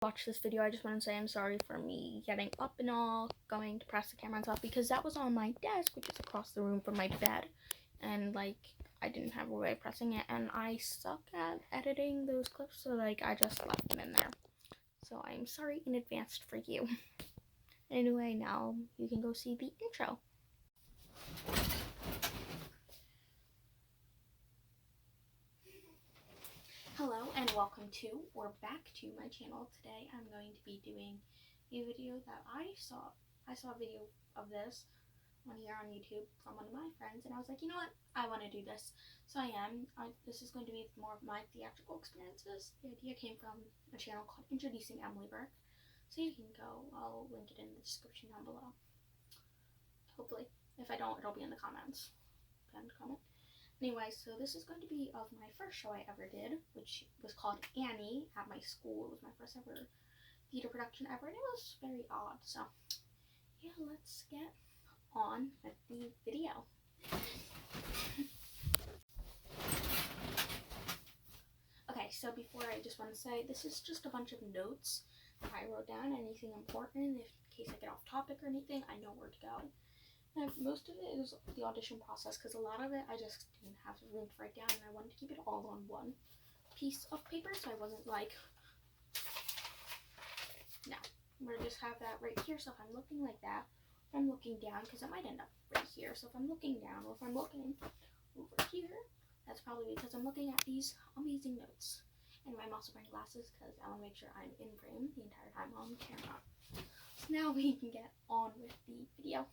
Watch this video, I just want to say I'm sorry for me getting up and all, going to press the camera and stuff, because that was on my desk, which is across the room from my bed, and like I didn't have a way of pressing it, and I suck at editing those clips, so like I just left them in there. So I'm sorry in advance for you. Anyway, now you can go see the intro. Hello and welcome to, or back to, my channel. Today I'm going to be doing a video that I saw a video of this one here on YouTube from one of my friends, and I was like, you know what, I want to do this. So this is going to be more of my theatrical experiences. The idea came from a channel called Introducing Emily Burke, so you can go, I'll link it in the description down below. Hopefully. If I don't, it'll be in the comments. Pinned comment. Anyway, so this is going to be of my first show I ever did, which was called Annie at my school. It was my first ever theater production ever, and it was very odd. So, yeah, let's get on with the video. Okay, so before I just want to say, this is just a bunch of notes that I wrote down. Anything important, in case I get off topic or anything, I know where to go. And most of it is the audition process, because a lot of it I just didn't have room to write down, and I wanted to keep it all on one piece of paper, so I wasn't like, no, I'm gonna just have that right here. So if I'm looking like that, if I'm looking down, because it might end up right here, so if I'm looking down, or if I'm looking over here, that's probably because I'm looking at these amazing notes. And I'm also wearing glasses because I want to make sure I'm in frame the entire time on camera. So now we can get on with the video.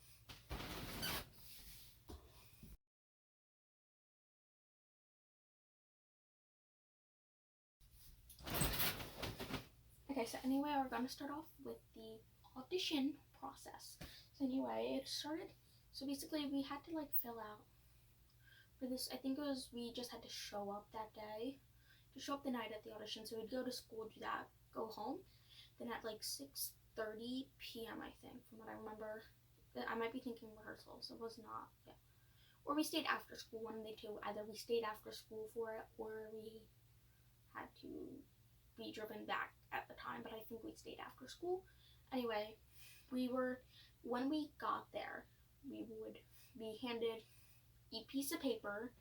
Okay, so anyway, we're going to start off with the audition process. So anyway, it started, so basically we had to like fill out for this, I think it was, we just had to show up that day, to show up the night at the audition. So we'd go to school, do that, go home. Then at like 6:30 p.m. I think, from what I remember, I might be thinking rehearsals, it was not, yeah. Or we stayed after school, one of the two. Either we stayed after school for it, or we had to be driven back at the time, but I think we stayed after school. Anyway, when we got there, we would be handed a piece of paper.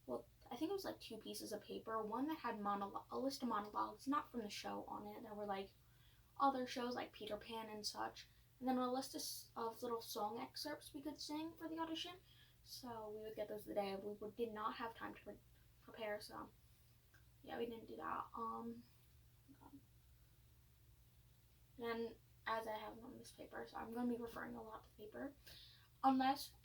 Well, I think it was like 2 pieces of paper. One that had a list of monologues, not from the show, on it. That were like other shows like Peter Pan and such. And then a list of little song excerpts we could sing for the audition. So we would get those the day. We did not have time to prepare, so yeah, we didn't do that. And as I have on this paper, so I'm going to be referring a lot to paper. And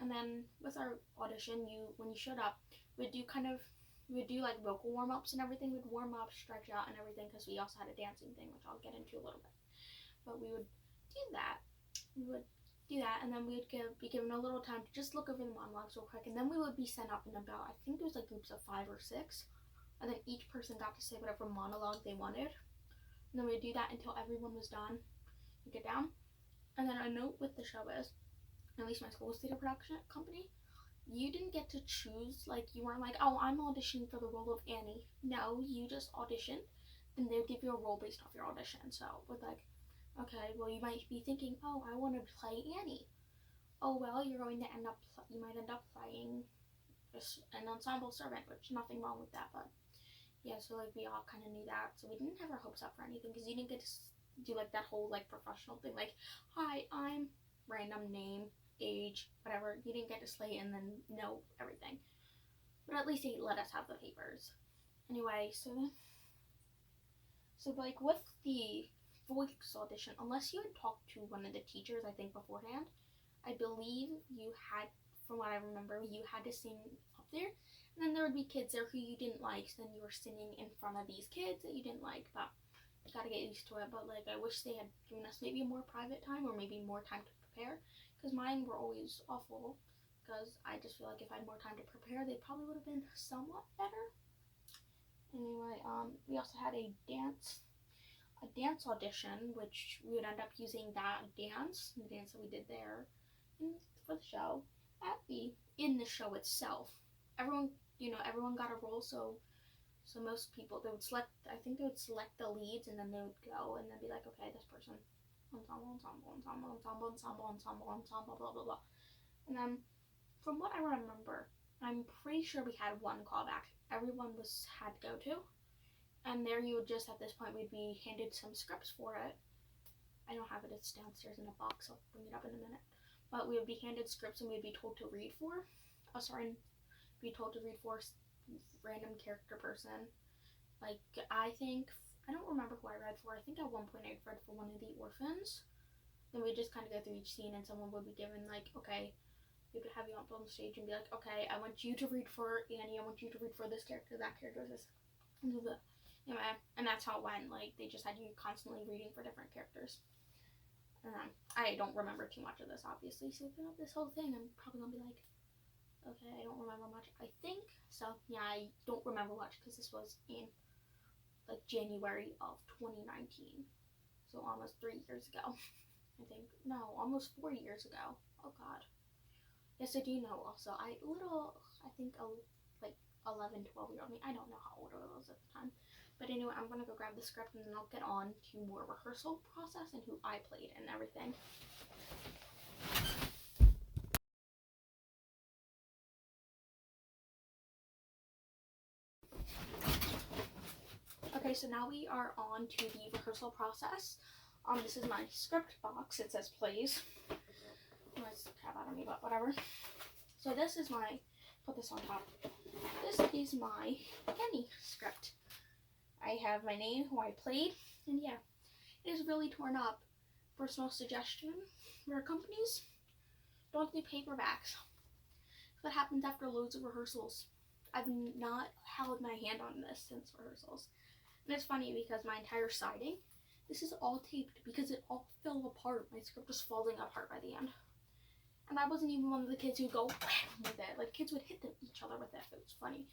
then with our audition, when you showed up, we would do like vocal warm-ups and everything. We'd warm up, stretch out and everything, because we also had a dancing thing, which I'll get into a little bit. But we would do that. And then we would be given a little time to just look over the monologues real quick, and then we would be sent up in about, I think it was like groups of 5 or 6, and then each person got to say whatever monologue they wanted. And then we'd do that until everyone was done. We'd get down. And then a note with the show is, at least my school's theater production company, you didn't get to choose, like, you weren't like, oh, I'm auditioning for the role of Annie. No, you just auditioned, and they would give you a role based off your audition. So with like, okay, well, you might be thinking, oh, I want to play Annie. Oh, well, you might end up playing an ensemble servant, which nothing wrong with that, but yeah, so like we all kind of knew that, so we didn't have our hopes up for anything, because you didn't get to do like that whole like professional thing, like, hi, I'm random name, age, whatever. You didn't get to slay and then know everything, but at least they let us have the papers. Anyway, so like with the voice audition, unless you had talked to one of the teachers, I think beforehand, I believe you had, from what I remember, you had to sing up there. And then there would be kids there who you didn't like, so then you were singing in front of these kids that you didn't like, but you gotta get used to it. But like, I wish they had given us maybe more private time, or maybe more time to prepare, because mine were always awful, because I just feel like if I had more time to prepare, they probably would have been somewhat better. Anyway, we also had a dance audition, which we would end up using the dance that we did there for the show in the show itself. Everyone got a role, so So most people, they would select, I think they would select the leads, and then they would go and then be like, okay, this person, ensemble, ensemble, ensemble, ensemble, ensemble, ensemble, ensemble, blah, blah, blah. And then from what I remember, I'm pretty sure we had one callback. Everyone had to go to. And there you would just, at this point, we'd be handed some scripts for it. I don't have it, it's downstairs in a box, I'll bring it up in a minute. But we would be handed scripts and we'd be told to read for. Be told to read for random character person. Like, I don't remember who I read for. I think at one point I read for one of the orphans. Then we just kind of go through each scene and someone would be given, like, okay, we would have you up on the stage and be like, okay, I want you to read for Annie, I want you to read for this character, that character, this. Anyway, and that's how it went. Like, they just had you constantly reading for different characters. I don't remember too much of this, obviously, so throughout this whole thing, I'm probably gonna be like, okay, I don't remember much. I think so. Yeah, I don't remember much because this was in like January of 2019, so almost 3 years ago. I think no, almost 4 years ago. Oh God. Yes, I do know. Also, I think like 11, 12-year-old me. I don't know how old I was at the time. But anyway, I'm gonna go grab the script and then I'll get on to more rehearsal process and who I played and everything. Okay, so now we are on to the rehearsal process. This is my script box. It says plays. Let's crap out of me, but whatever. So this is my, put this on top. This is my Penny script. I have my name, who I played, and yeah, it is really torn up. Personal suggestion for companies, don't do paperbacks. What happens after loads of rehearsals? I've not held my hand on this since rehearsals. And it's funny because my entire siding, this is all taped because it all fell apart. My script was falling apart by the end. And I wasn't even one of the kids who'd go with it. Like, kids would hit each other with it. It was funny.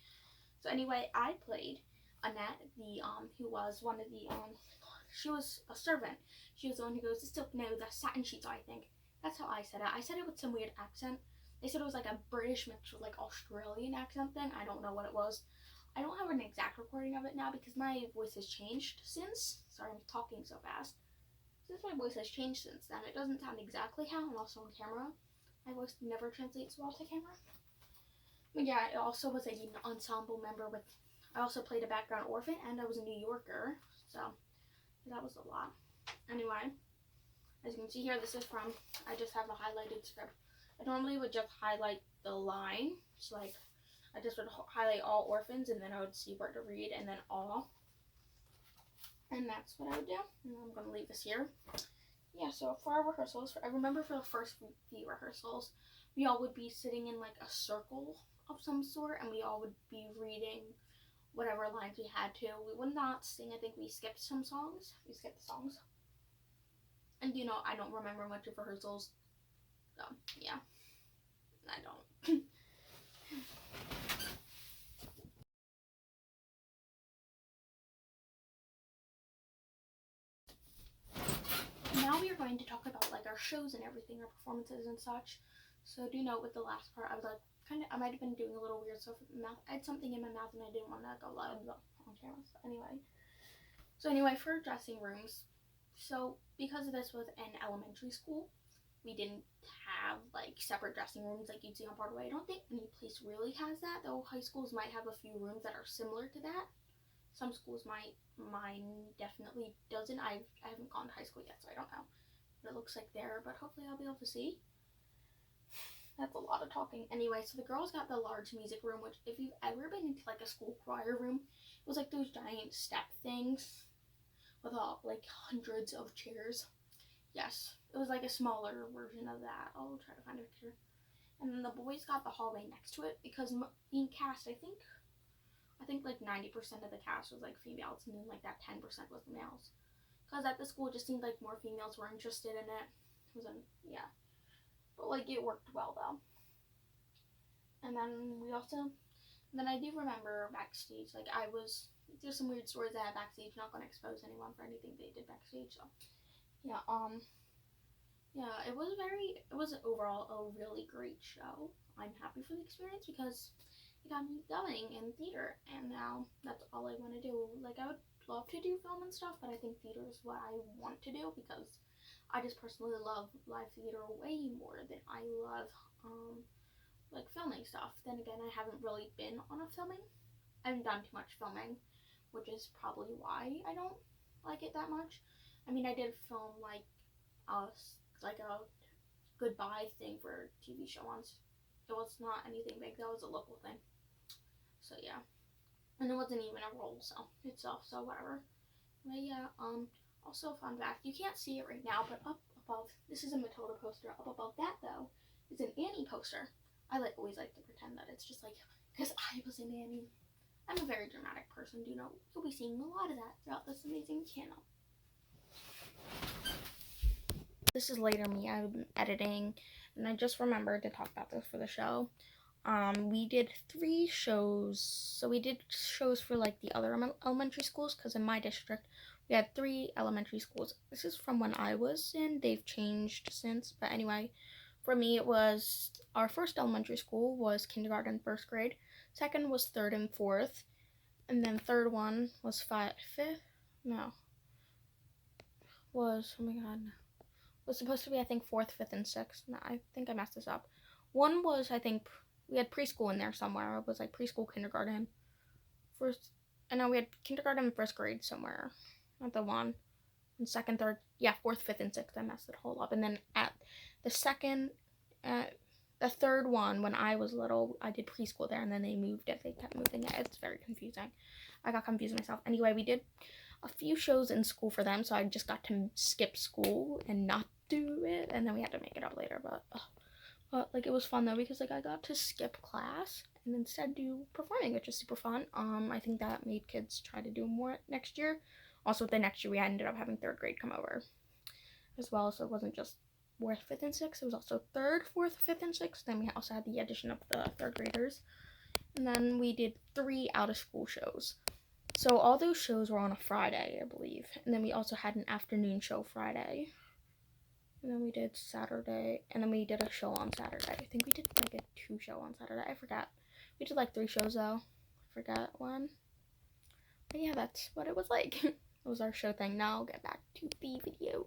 So anyway, I played Annette, who was one of the, she was a servant. She was the one who goes, the satin sheets, I think. That's how I said it. I said it with some weird accent. They said it was like a British mixed with like Australian accent thing. I don't know what it was. I don't have an exact recording of it now because my voice has changed since. Sorry, I'm talking so fast. Since my voice has changed since then, it doesn't sound exactly how, and also on camera. My voice never translates well to camera. But yeah, it also was an ensemble member with, I also played a background orphan, and I was a New Yorker, so that was a lot. Anyway, as you can see here, this is from, I just have a highlighted script. I normally would just highlight the line, so like, I just would highlight all orphans, and then I would see where to read, and then all. And that's what I would do. And I'm going to leave this here. Yeah, so for our rehearsals, I remember for the first few rehearsals, we all would be sitting in like a circle of some sort, and we all would be reading whatever lines we had to. We would not sing. I think we skipped some songs. We skipped the songs. And I don't remember much of rehearsals. So, yeah. I don't. Now we are going to talk about like our shows and everything, our performances and such. So do note with the last part, I was like, I might have been doing a little weird stuff with my mouth. I had something in my mouth and I didn't want to go loud on camera. So anyway, for dressing rooms, so because this was an elementary school, we didn't have like separate dressing rooms like you'd see on Broadway. I don't think any place really has that, though high schools might have a few rooms that are similar to that. Some schools might. Mine definitely doesn't. I haven't gone to high school yet, so I don't know what it looks like there, but hopefully I'll be able to see. That's a lot of talking. Anyway, so the girls got the large music room, which if you've ever been into like a school choir room, it was like those giant step things with all like hundreds of chairs. Yes, it was like a smaller version of that. I'll try to find a picture. And then the boys got the hallway next to it because being cast, I think like 90% of the cast was like females, and then like that 10% was the males. Because at the school, it just seemed like more females were interested in it. Yeah. But like it worked well though. And then I do remember backstage, like there's some weird stories I had backstage, not going to expose anyone for anything they did backstage, so. Yeah, it was overall a really great show. I'm happy for the experience because it got me going in theater, and now that's all I want to do. Like, I would love to do film and stuff, but I think theater is what I want to do because I just personally love live theater way more than I love like filming stuff. Then again, I haven't really been on a filming. I haven't done too much filming, which is probably why I don't like it that much. I mean, I did film a like a goodbye thing for a TV show once. It was not anything big. That was a local thing. So yeah, and it wasn't even a role so itself. So whatever. But yeah. Also, fun fact: you can't see it right now, but up above, this is a Matilda poster. Up above that though is an Annie poster. I always like to pretend that it's just like because I was an Annie. I'm a very dramatic person. Do you know? You'll be seeing a lot of that throughout this amazing channel. This is later me. I'm editing, and I just remembered to talk about this for the show. We did 3 shows. So we did shows for like the other elementary schools because in my district we had 3 elementary schools. This is from when I was in. They've changed since, but anyway, for me it was our first elementary school was kindergarten, 1st grade. Second was 3rd and 4th, and then third one was 5th. No, was oh my god. Was supposed to be, I think, 4th, 5th, and 6th. No, I think I messed this up. One was, I think, we had preschool in there somewhere. It was like preschool, kindergarten, first, and then we had kindergarten and 1st grade somewhere. Not the one. And 2nd, 3rd, yeah, 4th, 5th, and 6th. I messed it whole up. And then at the 3rd one, when I was little, I did preschool there, and then they moved it. They kept moving it. It's very confusing. I got confused myself. Anyway, we did a few shows in school for them, so I just got to skip school and not do it, and then we had to make it up later. But like, it was fun though because like I got to skip class and instead do performing, which is super fun. I think that made kids try to do more next year. Also, the next year we ended up having 3rd grade come over as well, so it wasn't just 4th, 5th, and 6th. It was also 3rd, 4th, 5th, and 6th. Then we also had the addition of the 3rd graders, and then we did 3 out of school shows. So all those shows were on a Friday, I believe, and then we also had an afternoon show Friday. And then we did Saturday, and then we did a show on Saturday. I think we did like a 2 show on Saturday. I forgot. We did like 3 shows though. I forgot one. But yeah, that's what it was like. It was our show thing. Now I'll get back to the video.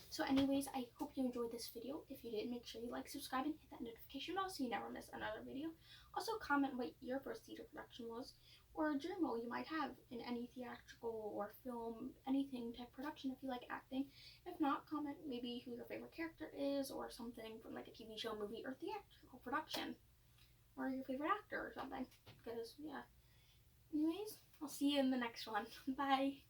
So anyways, I hope you enjoyed this video. If you did, make sure you like, subscribe, and hit that notification bell so you never miss another video. Also, comment what your first theater production was, or a dream role you might have in any theatrical or film, anything type production if you like acting. If not, comment maybe who your favorite character is, or something from like a TV show, movie, or theatrical production, or your favorite actor or something. Because yeah. Anyways, I'll see you in the next one. Bye.